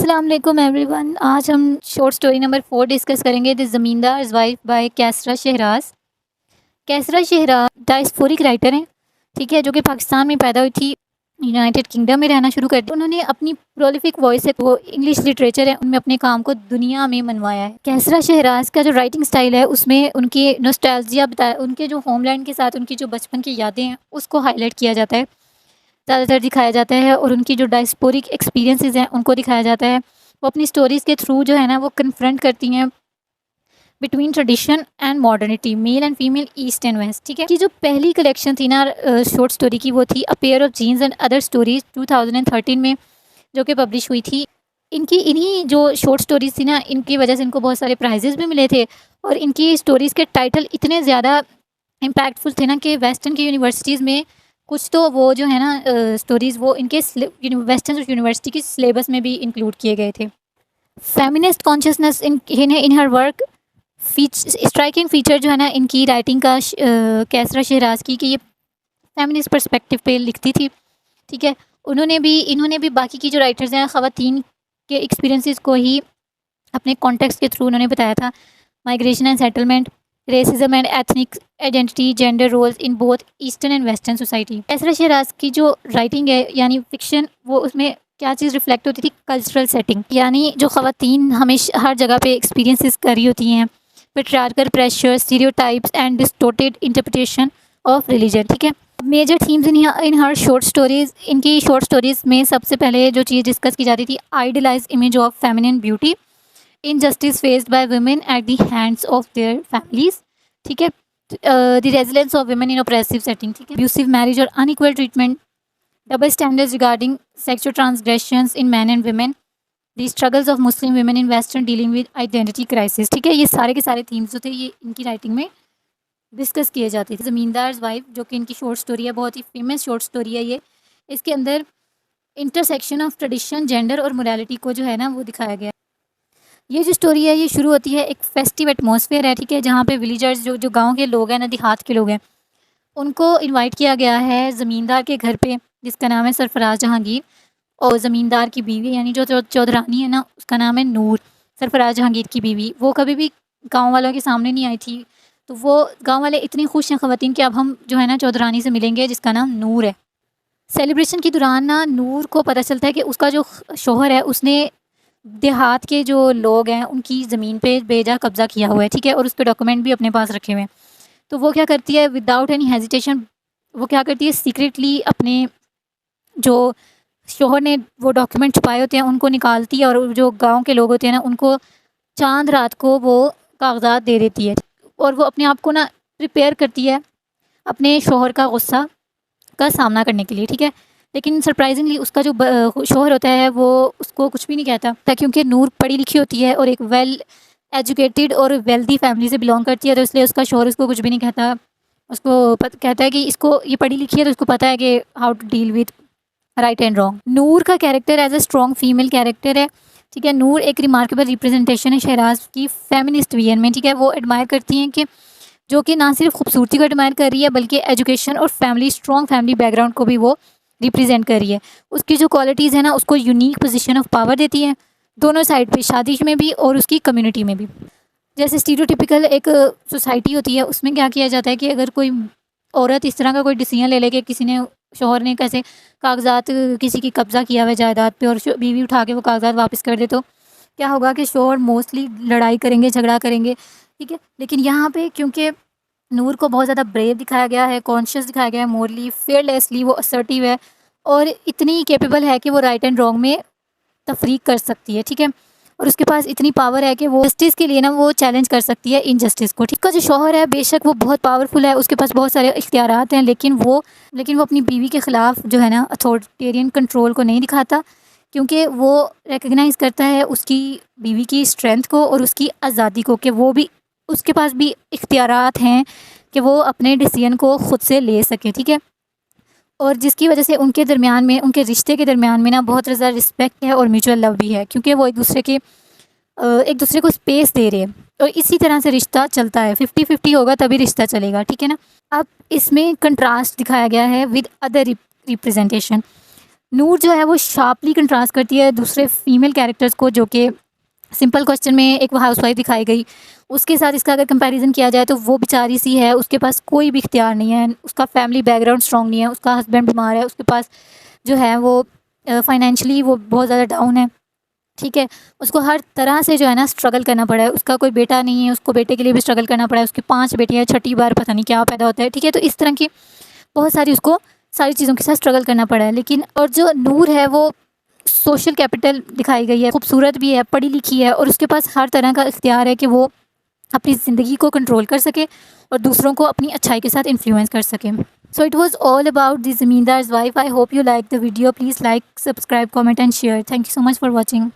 अस्सलाम वालेकुम एवरीवन। आज हम शॉर्ट स्टोरी नंबर 4 डिस्कस करेंगे, the zamindar's wife by Qaisra Shahraz. Qaisra Shahraz diasporic writer हैं, ठीक है, जो कि पाकिस्तान में पैदा हुई थी, यूनाइटेड किंगडम में रहना शुरू कर दिया। उन्होंने अपनी प्रोलिफिक वॉइस है, वो इंग्लिश लिटरेचर है, उनमें अपने काम को दुनिया में मनवाया है। कैसरा शहराज का जो राइटिंग स्टाइल है उसमें उनकी नॉस्टैल्जिया बताया, उनके जो होमलैंड के साथ उनकी जो बचपन की यादें हैं उसको हाईलाइट किया जाता है, ज़्यादातर दिखाया जाता है, और उनकी जो डायस्पोरिक एक्सपीरियंसेस हैं उनको दिखाया जाता है। वो अपनी स्टोरीज़ के थ्रू जो है ना वो कन्फ्रंट करती हैं between tradition and modernity, male and female, east and west. ठीक है, कि जो पहली कलेक्शन थी ना शॉर्ट स्टोरी की, वो थी a pair of jeans and other stories 2013 में, जो कि पब्लिश हुई थी। इनकी इन्हीं जो शॉर्ट स्टोरीज़ थी ना, इनकी वजह से इनको बहुत सारे प्राइजेज़ भी मिले थे, और इनकी स्टोरीज़ के टाइटल इतने ज़्यादा इम्पैक्टफुल थे ना कि वेस्टर्न की यूनिवर्सिटीज़ में कुछ तो वो जो है ना स्टोरीज़ वो इनके वेस्टर्न यूनिवर्सिटी की सिलेबस में भी इंक्लूड किए गए थे। Feminist consciousness in her work, striking feature जो है ना इनकी राइटिंग का कैसरा शहराज की, कि ये फेमिनिस्ट पर्सपेक्टिव पे लिखती थी। ठीक है, इन्होंने भी बाकी की जो राइटर्स हैं ख़वातीन के एक्सपीरियंसेस को ही अपने कॉन्टेक्स्ट के थ्रू उन्होंने बताया था। Migration and settlement, racism and ethnic identity, gender roles in both eastern and western society. Qaisra Shahraz की जो राइटिंग है यानी फिक्शन, वो उसमें क्या चीज़ रिफ्लेक्ट होती थी? कल्चरल सेटिंग, यानी जो ख़वातीन हमेशा हर जगह पे एक्सपीरियंसेस कर रही होती हैं, patriarchal pressure, stereotypes and distorted interpretation of religion. ठीक है, major themes in her short stories, इनकी शॉर्ट स्टोरीज़ में सबसे पहले जो चीज़ डिस्कस की जाती थी, idealize image of feminine beauty, injustice faced by women at the hands of their families। ठीक है, the resilience of women in oppressive setting, ठीक है, abusive marriage और unequal treatment, double standards regarding sexual transgressions in men and women, the struggles of Muslim women in Western dealing with identity crisis। ठीक है, ये सारे के सारे themes जो थे ये इनकी राइटिंग में डिस्कस किए जाते थे। ज़मींदार्स वाइफ, जो कि इनकी शॉर्ट स्टोरी है, बहुत ही फेमस शॉर्ट स्टोरी है ये। इसके अंदर इंटरसेक्शन ऑफ ट्रेडिशन, जेंडर और मोरालिटी को जो है ना वो दिखाया गया। ये जो स्टोरी है ये शुरू होती है, एक फेस्टिव एटमॉस्फेयर है, ठीक है, जहाँ पे विलेजर्स जो जो गांव के लोग हैं ना, देहात के लोग हैं, उनको इनवाइट किया गया है ज़मींदार के घर पे, जिसका नाम है सरफराज जहांगीर, और ज़मींदार की बीवी यानी जो चौधरानी है ना, उसका नाम है नूर। सरफराज जहांगीर की बीवी वो कभी भी गाँव वालों के सामने नहीं आई थी, तो वो गाँव वाले इतनी खुश हैं ख़वातीन कि अब हम जो है ना चौधरानी से मिलेंगे जिसका नाम नूर है। सेलिब्रेशन के दौरान ना नूर को पता चलता है कि उसका जो शौहर है उसने देहात के जो लोग हैं उनकी ज़मीन पे बेजा कब्ज़ा किया हुआ है, ठीक है, और उसके डॉक्यूमेंट भी अपने पास रखे हुए हैं। तो वो क्या करती है, विदाउट एनी हेजिटेशन, वो क्या करती है, सीक्रेटली अपने जो शौहर ने वो डॉक्यूमेंट छुपाए होते हैं उनको निकालती है, और जो गांव के लोग होते हैं ना उनको चांद रात को वो कागजात दे देती है, और वो अपने आप को ना प्रिपेयर करती है अपने शौहर का गुस्सा का सामना करने के लिए। ठीक है, लेकिन सरप्राइजिंगली उसका जो शौहर होता है वो उसको कुछ भी नहीं कहता, क्योंकि नूर पढ़ी लिखी होती है और एक वेल एजुकेटेड और वेल्दी फैमिली से बिलोंग करती है, तो इसलिए उसका शौहर उसको कुछ भी नहीं कहता। उसको कहता है कि इसको ये पढ़ी लिखी है तो उसको पता है कि how to deal with right and wrong. Noor का character as a strong female character है, ठीक है। नूर एक रिमार्केबल रिप्रेजेंटेशन है शहराज की फेमिनिस्ट विजन में, ठीक है। वो एडमायर करती हैं कि जो कि ना सिर्फ खूबसूरती को एडमायर कर रही है बल्कि एजुकेशन और फैमिली, स्ट्रॉन्ग फैमिली बैकग्राउंड को भी वो रिप्रेजेंट कर रही है। उसकी जो क्वालिटीज़ है ना उसको यूनिक पोजीशन ऑफ पावर देती है, दोनों साइड पे, शादी में भी और उसकी कम्युनिटी में भी। जैसे स्टीरियोटिपिकल एक सोसाइटी होती है उसमें क्या किया जाता है कि अगर कोई औरत इस तरह का कोई डिसीजन ले ले कि किसी ने, शौहर ने कैसे कागजात किसी की कब्ज़ा किया हुआ जायदाद पे और बीवी उठा के वो कागजात वापस कर दे, तो क्या होगा कि शौहर मोस्टली लड़ाई करेंगे, झगड़ा करेंगे, ठीक है। लेकिन यहाँ पे क्योंकि नूर को बहुत ज़्यादा ब्रेव दिखाया गया है, कॉन्शियस दिखाया गया है, मोरली फेयरलेसली वो असर्टिव है और इतनी कैपेबल है कि वो राइट एंड रॉन्ग में तफरीक कर सकती है, ठीक है। और उसके पास इतनी पावर है कि वो जस्टिस के लिए ना वो चैलेंज कर सकती है इनजस्टिस को, ठीक। का जो शौहर है बेशक वो बहुत पावरफुल है, उसके पास बहुत सारे इख्तियारात हैं, लेकिन वो अपनी बीवी के ख़िलाफ़ जो है ना अथॉरिटेरियन कंट्रोल को नहीं दिखाता, क्योंकि वो रिकग्नाइज़ करता है उसकी बीवी की स्ट्रेंथ को और उसकी आज़ादी को, कि वो भी, उसके पास भी इख्तियारात हैं कि वो अपने डिसीजन को ख़ुद से ले सके, ठीक है। और जिसकी वजह से उनके दरमियान में, उनके रिश्ते के दरमियान में ना बहुत ज़्यादा रिस्पेक्ट है और म्यूचुअल लव भी है, क्योंकि वो एक दूसरे को स्पेस दे रहे हैं और इसी तरह से रिश्ता चलता है। 50-50 होगा तभी रिश्ता चलेगा, ठीक है ना। अब इसमें कंट्रास्ट दिखाया गया है विद अदर रिप्रेजेंटेशन। नूर जो है वो शार्पली कंट्रास्ट करती है दूसरे फीमेल कैरेक्टर्स को, जो कि सिंपल क्वेश्चन में एक वो हाउसवाइफ दिखाई गई, उसके साथ इसका अगर कंपैरिजन किया जाए तो वो बेचारी सी है, उसके पास कोई भी इख्तियार नहीं है, उसका फैमिली बैकग्राउंड स्ट्रॉन्ग नहीं है, उसका हस्बैंड बीमार है, उसके पास जो है वो फाइनेंशियली वो बहुत ज़्यादा डाउन है, ठीक है। उसको हर तरह से जो है ना स्ट्रगल करना पड़ा है, उसका कोई बेटा नहीं है, उसको बेटे के लिए भी स्ट्रगल करना पड़ा है, उसकी 5 बेटियाँ, छठी बार पता नहीं क्या पैदा होता है, ठीक है। तो इस तरह की बहुत सारी उसको सारी चीज़ों के साथ स्ट्रगल करना पड़ा है। लेकिन और जो नूर है वो सोशल कैपिटल दिखाई गई है, खूबसूरत भी है, पढ़ी लिखी है, और उसके पास हर तरह का इख्तियार है कि वो अपनी ज़िंदगी को कंट्रोल कर सके और दूसरों को अपनी अच्छाई के साथ इन्फ्लुएंस कर सके। So it was all about the zamindar's wife. I hope you like the video. Please like, subscribe, comment and share. Thank you so much for watching.